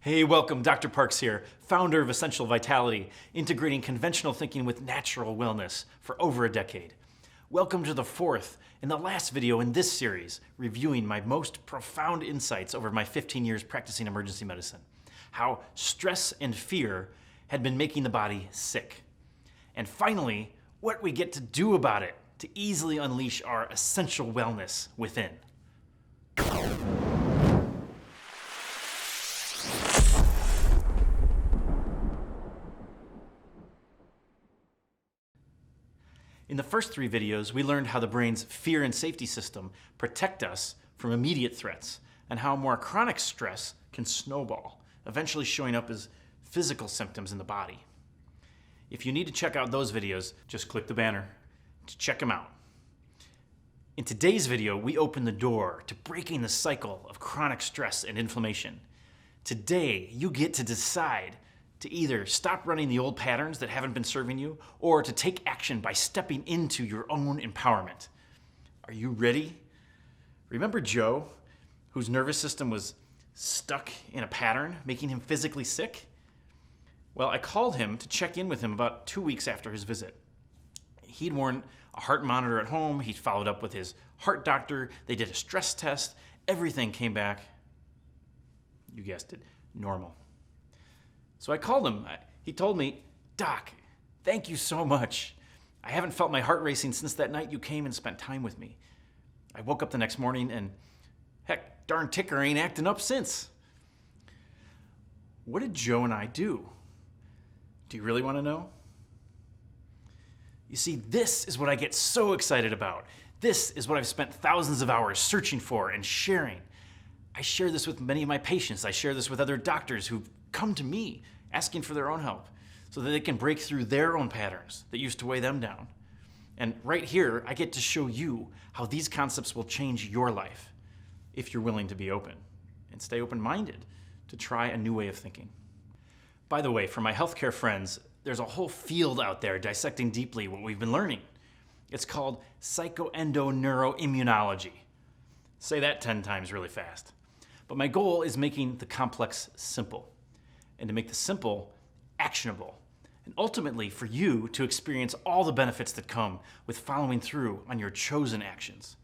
Hey, welcome. Dr. Parks here, founder of Essential Vitality, integrating conventional thinking with natural wellness for over a decade. Welcome to the fourth and the last video in this series, reviewing my most profound insights over my 15 years practicing emergency medicine. How stress and fear had been making the body sick. And finally, what we get to do about it to easily unleash our essential wellness within. In the first three videos, we learned how the brain's fear and safety system protect us from immediate threats, and how more chronic stress can snowball, eventually showing up as physical symptoms in the body. If you need to check out those videos, just click the banner to check them out. In today's video, we open the door to breaking the cycle of chronic stress and inflammation. Today, you get to decide to either stop running the old patterns that haven't been serving you, or to take action by stepping into your own empowerment. Are you ready? Remember Joe, whose nervous system was stuck in a pattern, making him physically sick? Well, I called him to check in with him about 2 weeks after his visit. He'd worn a heart monitor at home, he'd followed up with his heart doctor, they did a stress test, everything came back, you guessed it, normal. So I called him. He told me, "Doc, thank you so much. I haven't felt my heart racing since that night you came and spent time with me. I woke up the next morning and, heck, darn ticker ain't acting up since." What did Joe and I do? Do you really want to know? You see, this is what I get so excited about. This is what I've spent thousands of hours searching for and sharing. I share this with many of my patients. I share this with other doctors who've come to me asking for their own help so that they can break through their own patterns that used to weigh them down. And right here, I get to show you how these concepts will change your life if you're willing to be open and stay open-minded to try a new way of thinking. By the way, for my healthcare friends, there's a whole field out there dissecting deeply what we've been learning. It's called psychoendoneuroimmunology. Say that 10 times really fast. But my goal is making the complex simple, and to make the simple actionable, and ultimately for you to experience all the benefits that come with following through on your chosen actions.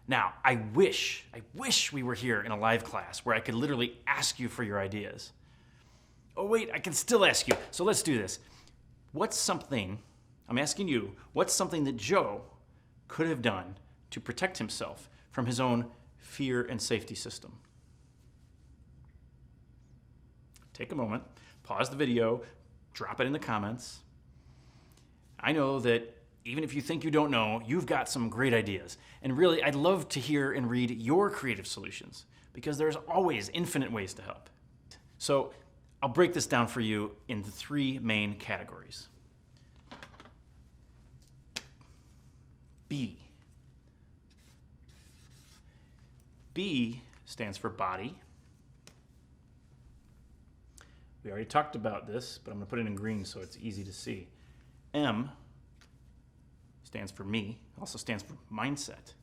Now, I wish we were here in a live class where I could literally ask you for your ideas. Oh wait, I can still ask you, so let's do this. I'm asking you, what's something that Joe could have done to protect himself from his own fear and safety system? Take a moment, pause the video, drop it in the comments. I know that even if you think you don't know, you've got some great ideas. And really, I'd love to hear and read your creative solutions, because there's always infinite ways to help. So I'll break this down for you into three main categories. B. B stands for body. We already talked about this, but I'm going to put it in green so it's easy to see. M stands for me, also stands for mindset.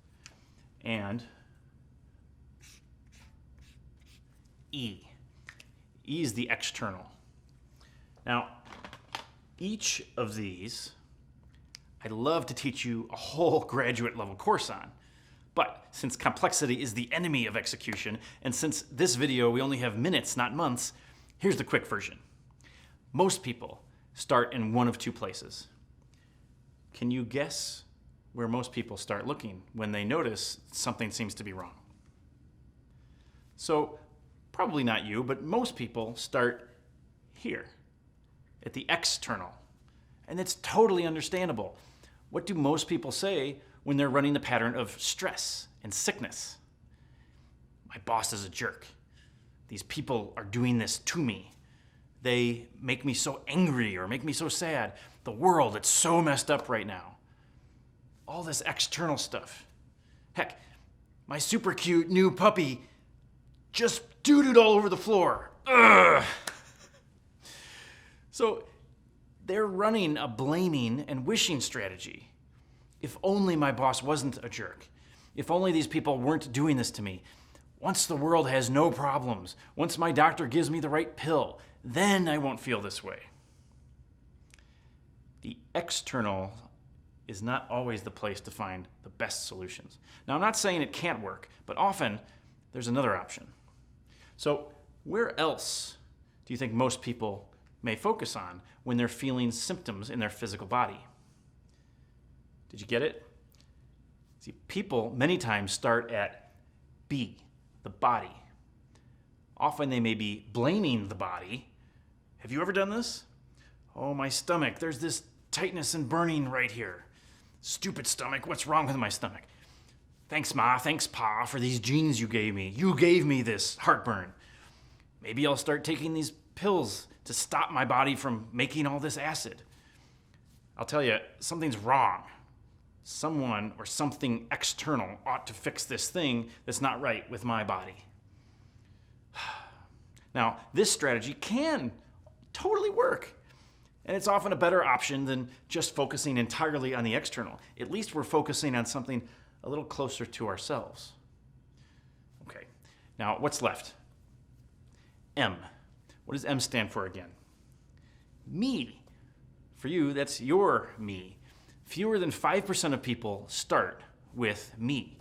And E. E is the external. Now, each of these, I'd love to teach you a whole graduate level course on. But since complexity is the enemy of execution, and since this video we only have minutes, not months, here's the quick version. Most people start in one of two places. Can you guess where most people start looking when they notice something seems to be wrong? So, probably not you, but most people start here, at the external. And it's totally understandable. What do most people say when they're running the pattern of stress and sickness? My boss is a jerk. These people are doing this to me. They make me so angry or make me so sad. The world, it's so messed up right now. All this external stuff. Heck, my super cute new puppy just doo-dooed all over the floor. Ugh. So they're running a blaming and wishing strategy. If only my boss wasn't a jerk. If only these people weren't doing this to me. Once the world has no problems, once my doctor gives me the right pill, then I won't feel this way. The external is not always the place to find the best solutions. Now, I'm not saying it can't work, but often there's another option. So, where else do you think most people may focus on when they're feeling symptoms in their physical body? Did you get it? See, people many times start at B, the body. Often they may be blaming the body. Have you ever done this? Oh, my stomach, there's this tightness and burning right here. Stupid stomach, what's wrong with my stomach? Thanks, Ma, thanks, Pa, for these genes you gave me. You gave me this heartburn. Maybe I'll start taking these pills to stop my body from making all this acid. I'll tell you, something's wrong. Someone or something external ought to fix this thing that's not right with my body. Now, this strategy can totally work. And it's often a better option than just focusing entirely on the external. At least we're focusing on something a little closer to ourselves. Okay, now what's left? M. What does M stand for again? Me. For you, that's your me. Fewer than 5% of people start with me.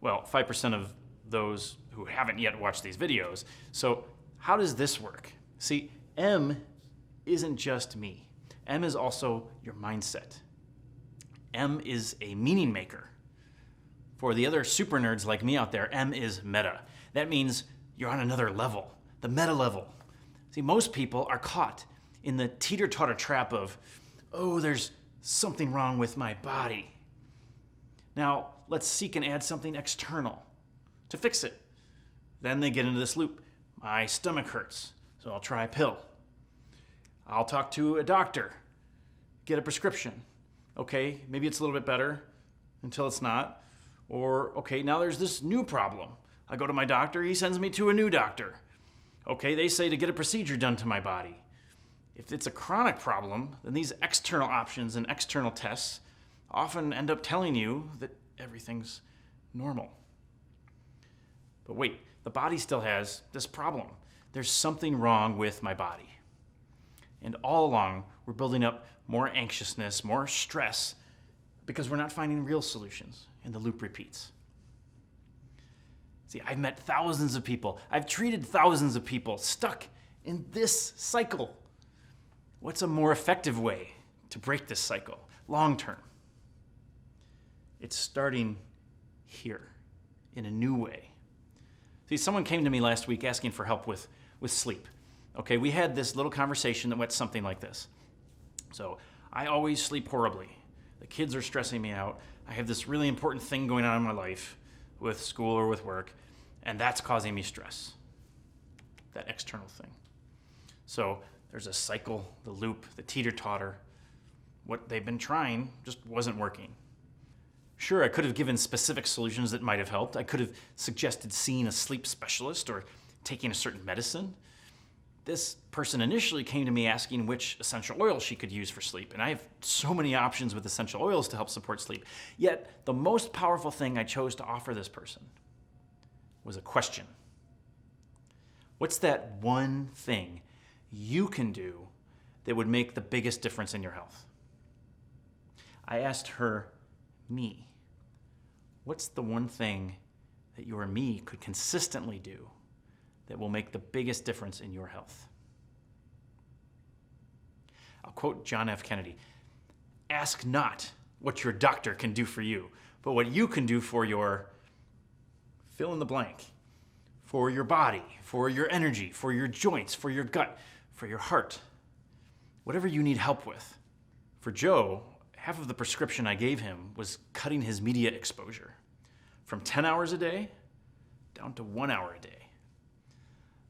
Well, 5% of those who haven't yet watched these videos. So how does this work? See, M isn't just me. M is also your mindset. M is a meaning maker. For the other super nerds like me out there, M is meta. That means you're on another level, the meta level. See, most people are caught in the teeter-totter trap of, oh, there's something wrong with my body. Now, let's seek and add something external to fix it. Then they get into this loop. My stomach hurts, so I'll try a pill. I'll talk to a doctor, get a prescription. Okay, maybe it's a little bit better until it's not. Or, okay, now there's this new problem. I go to my doctor, he sends me to a new doctor. Okay, they say to get a procedure done to my body. If it's a chronic problem, then these external options and external tests often end up telling you that everything's normal. But wait, the body still has this problem. There's something wrong with my body. And all along, we're building up more anxiousness, more stress, because we're not finding real solutions, and the loop repeats. See, I've met thousands of people. I've treated thousands of people stuck in this cycle. What's a more effective way to break this cycle long term? It's starting here in a new way. See, someone came to me last week asking for help with sleep. Okay, we had this little conversation that went something like this. So, I always sleep horribly. The kids are stressing me out. I have this really important thing going on in my life with school or with work, and that's causing me stress. That external thing. So, there's a cycle, the loop, the teeter-totter. What they've been trying just wasn't working. Sure, I could have given specific solutions that might have helped. I could have suggested seeing a sleep specialist or taking a certain medicine. This person initially came to me asking which essential oil she could use for sleep, and I have so many options with essential oils to help support sleep. Yet, the most powerful thing I chose to offer this person was a question. What's that one thing you can do that would make the biggest difference in your health? I asked her, me, what's the one thing that your me could consistently do that will make the biggest difference in your health? I'll quote John F. Kennedy, "Ask not what your doctor can do for you, but what you can do for your fill in the blank, for your body, for your energy, for your joints, for your gut, for your heart, whatever you need help with." For Joe, half of the prescription I gave him was cutting his media exposure from 10 hours a day down to 1 hour a day.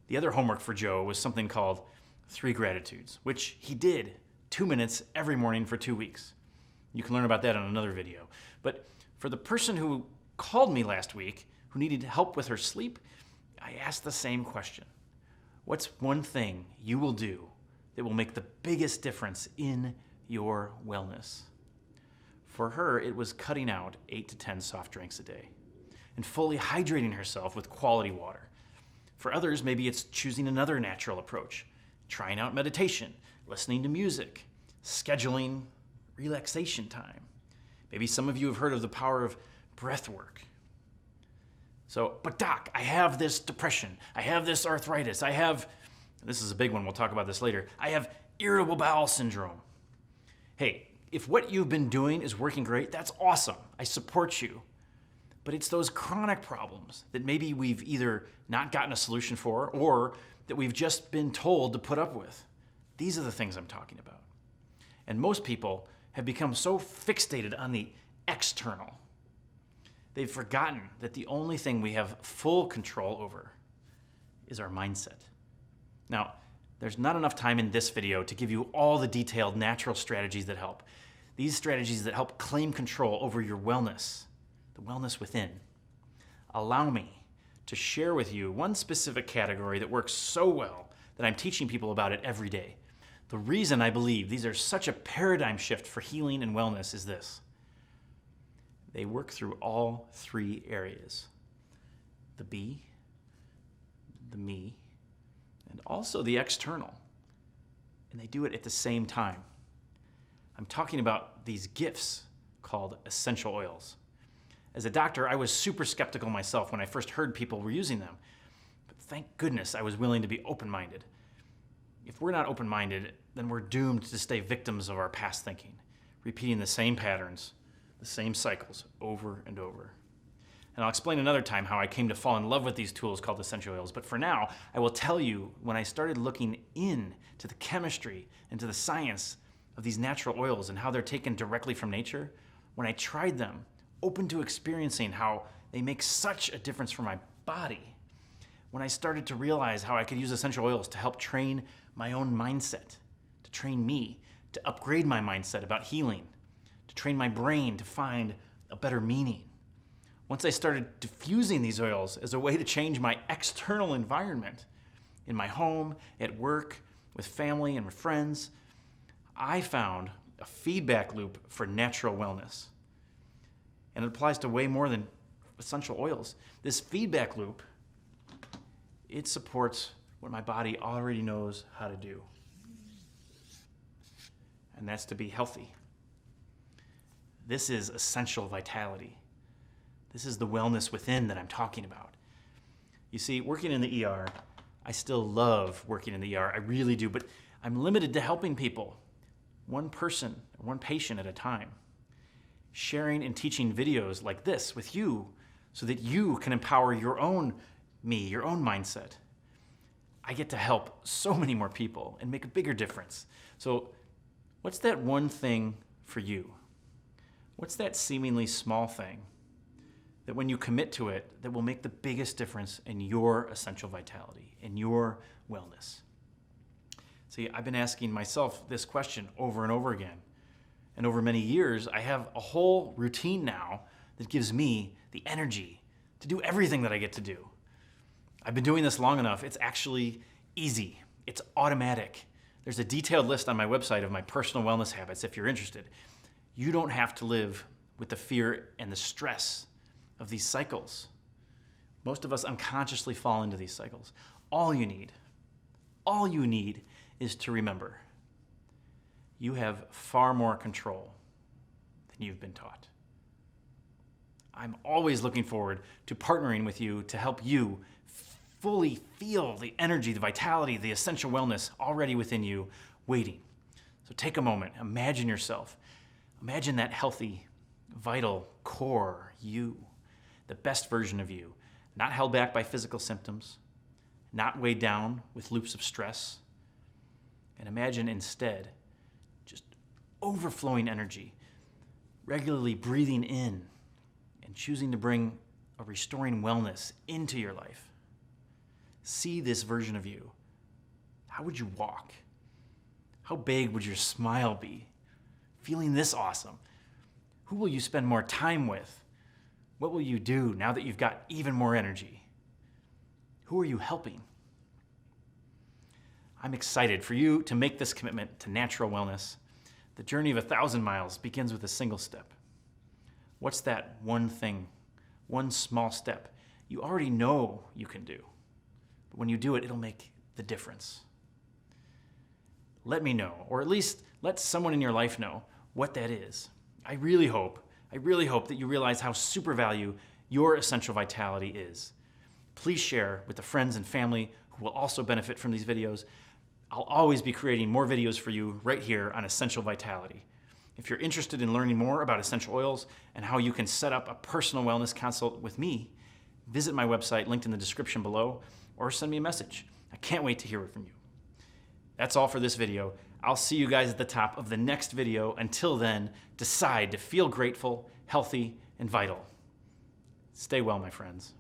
The other homework for Joe was something called 3 Gratitudes, which he did 2 minutes every morning for 2 weeks. You can learn about that on another video. But for the person who called me last week, who needed help with her sleep, I asked the same question. What's one thing you will do that will make the biggest difference in your wellness? For her, it was cutting out 8 to 10 soft drinks a day. and fully hydrating herself with quality water. For others, maybe it's choosing another natural approach, trying out meditation, listening to music, scheduling relaxation time. Maybe some of you have heard of the power of breath work. But doc, I have this depression, I have this arthritis, this is a big one, we'll talk about this later, I have irritable bowel syndrome. Hey, if what you've been doing is working great, that's awesome. I support you. But it's those chronic problems that maybe we've either not gotten a solution for or that we've just been told to put up with. These are the things I'm talking about. And most people have become so fixated on the external. They've forgotten that the only thing we have full control over is our mindset. Now, there's not enough time in this video to give you all the detailed natural strategies that help. These strategies that help claim control over your wellness, the wellness within. Allow me to share with you one specific category that works so well that I'm teaching people about it every day. The reason I believe these are such a paradigm shift for healing and wellness is this. They work through all three areas. The be, the me, and also the external. And they do it at the same time. I'm talking about these gifts called essential oils. As a doctor, I was super skeptical myself when I first heard people were using them. But thank goodness I was willing to be open-minded. If we're not open-minded, then we're doomed to stay victims of our past thinking, repeating the same patterns, the same cycles over and over. And I'll explain another time how I came to fall in love with these tools called essential oils. But for now, I will tell you when I started looking into the chemistry and to the science of these natural oils and how they're taken directly from nature, when I tried them, open to experiencing how they make such a difference for my body, when I started to realize how I could use essential oils to help train my own mindset, to train me, to upgrade my mindset about healing, to train my brain to find a better meaning. Once I started diffusing these oils as a way to change my external environment, in my home, at work, with family and with friends, I found a feedback loop for natural wellness. And it applies to way more than essential oils. This feedback loop, it supports what my body already knows how to do. And that's to be healthy. This is essential vitality. This is the wellness within that I'm talking about. You see, working in the ER, I still love working in the ER. I really do, but I'm limited to helping people, one person, one patient at a time. Sharing and teaching videos like this with you so that you can empower your own me, your own mindset. I get to help so many more people and make a bigger difference. So what's that one thing for you? What's that seemingly small thing that when you commit to it, that will make the biggest difference in your essential vitality, in your wellness? See, I've been asking myself this question over and over again. And over many years, I have a whole routine now that gives me the energy to do everything that I get to do. I've been doing this long enough, it's actually easy. It's automatic. There's a detailed list on my website of my personal wellness habits if you're interested. You don't have to live with the fear and the stress of these cycles. Most of us unconsciously fall into these cycles. All you need is to remember, you have far more control than you've been taught. I'm always looking forward to partnering with you to help you fully feel the energy, the vitality, the essential wellness already within you waiting. So take a moment, imagine yourself. Imagine that healthy, vital core you, the best version of you, not held back by physical symptoms, not weighed down with loops of stress. And imagine instead just overflowing energy, regularly breathing in and choosing to bring a restoring wellness into your life. See this version of you. How would you walk? How big would your smile be? Feeling this awesome. Who will you spend more time with? What will you do now that you've got even more energy? Who are you helping? I'm excited for you to make this commitment to natural wellness. The journey of 1,000 miles begins with a single step. What's that one thing? one small step you already know you can do. But when you do it, it'll make the difference. Let me know, or at least let someone in your life know what that is. I really hope that you realize how super value your essential vitality is. Please share with the friends and family who will also benefit from these videos. I'll always be creating more videos for you right here on Essential Vitality. If you're interested in learning more about essential oils and how you can set up a personal wellness consult with me, visit my website linked in the description below or send me a message. I can't wait to hear from you. That's all for this video. I'll see you guys at the top of the next video. Until then, decide to feel grateful, healthy, and vital. Stay well, my friends.